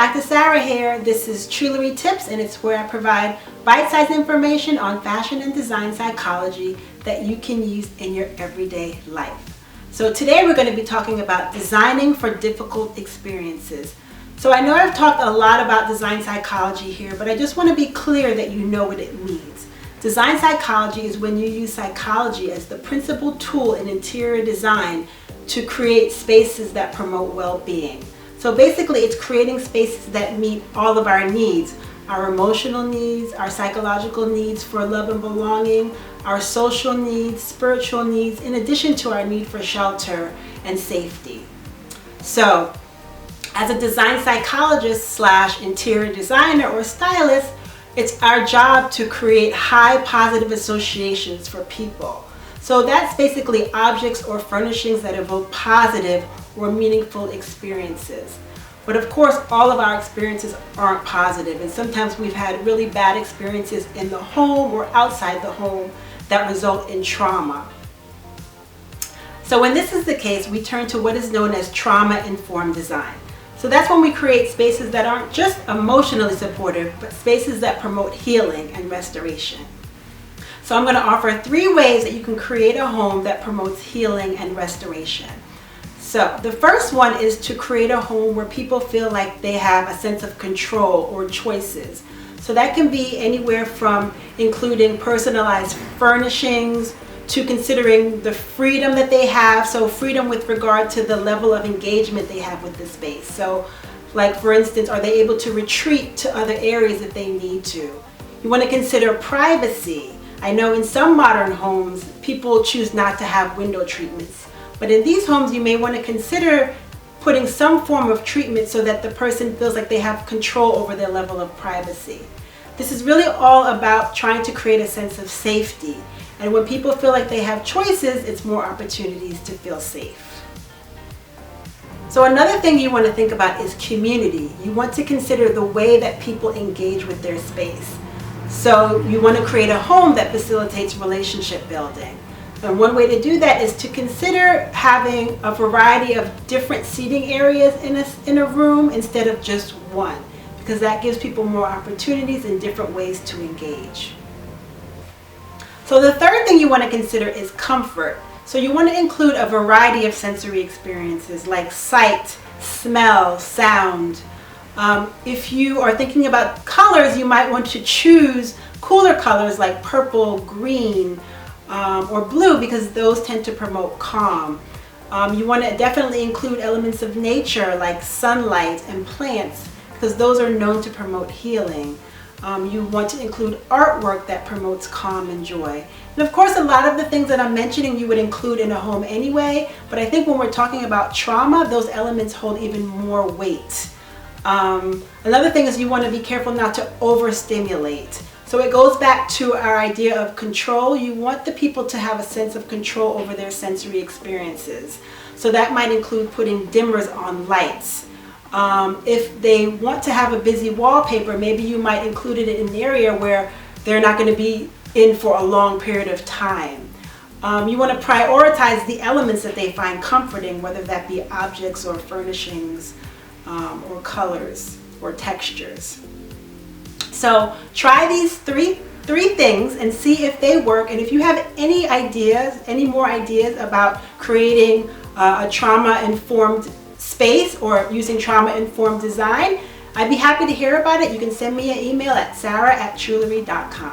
Dr. Sarah here. This is Trulery Tips, and it's where I provide bite-sized information on fashion and design psychology that you can use in your everyday life. So today we're going to be talking about designing for difficult experiences. So I know I've talked a lot about design psychology here, but I just want to be clear that you know what it means. Design psychology is when you use psychology as the principal tool in interior design to create spaces that promote well-being. So basically it's creating spaces that meet all of our needs, our emotional needs, our psychological needs for love and belonging, our social needs, spiritual needs, in addition to our need for shelter and safety. So as a design psychologist slash interior designer or stylist, it's our job to create high positive associations for people. So that's basically objects or furnishings that evoke positive or meaningful experiences. But of course, all of our experiences aren't positive, and sometimes we've had really bad experiences in the home or outside the home that result in trauma. So when this is the case, we turn to what is known as trauma-informed design. So that's when we create spaces that aren't just emotionally supportive, but spaces that promote healing and restoration. So I'm going to offer 3 ways that you can create a home that promotes healing and restoration. So the first one is to create a home where people feel like they have a sense of control or choices. So that can be anywhere from including personalized furnishings to considering the freedom that they have. So freedom with regard to the level of engagement they have with the space. So like for instance, are they able to retreat to other areas if they need to? You want to consider privacy. I know in some modern homes, people choose not to have window treatments. But in these homes, you may want to consider putting some form of treatment so that the person feels like they have control over their level of privacy. This is really all about trying to create a sense of safety. And when people feel like they have choices, it's more opportunities to feel safe. So another thing you want to think about is community. You want to consider the way that people engage with their space. So you want to create a home that facilitates relationship building. And one way to do that is to consider having a variety of different seating areas in a room instead of just one, because that gives people more opportunities and different ways to engage. So the third thing you want to consider is comfort. So you want to include a variety of sensory experiences like sight, smell, sound. If you are thinking about colors, you might want to choose cooler colors like purple, green, or blue, because those tend to promote calm. You want to definitely include elements of nature like sunlight and plants, because those are known to promote healing. You want to include artwork that promotes calm and joy. And of course, a lot of the things that I'm mentioning you would include in a home anyway, but I think when we're talking about trauma, those elements hold even more weight. Another thing is you want to be careful not to overstimulate. So it goes back to our idea of control. You want the people to have a sense of control over their sensory experiences. So that might include putting dimmers on lights. If they want to have a busy wallpaper, maybe you might include it in an area where they're not going to be in for a long period of time. You want to prioritize the elements that they find comforting, whether that be objects or furnishings, or colors or textures. So try these three things and see if they work. And if you have any more ideas about creating a trauma-informed space or using trauma-informed design, I'd be happy to hear about it. You can send me an email at sarah@trulery.com.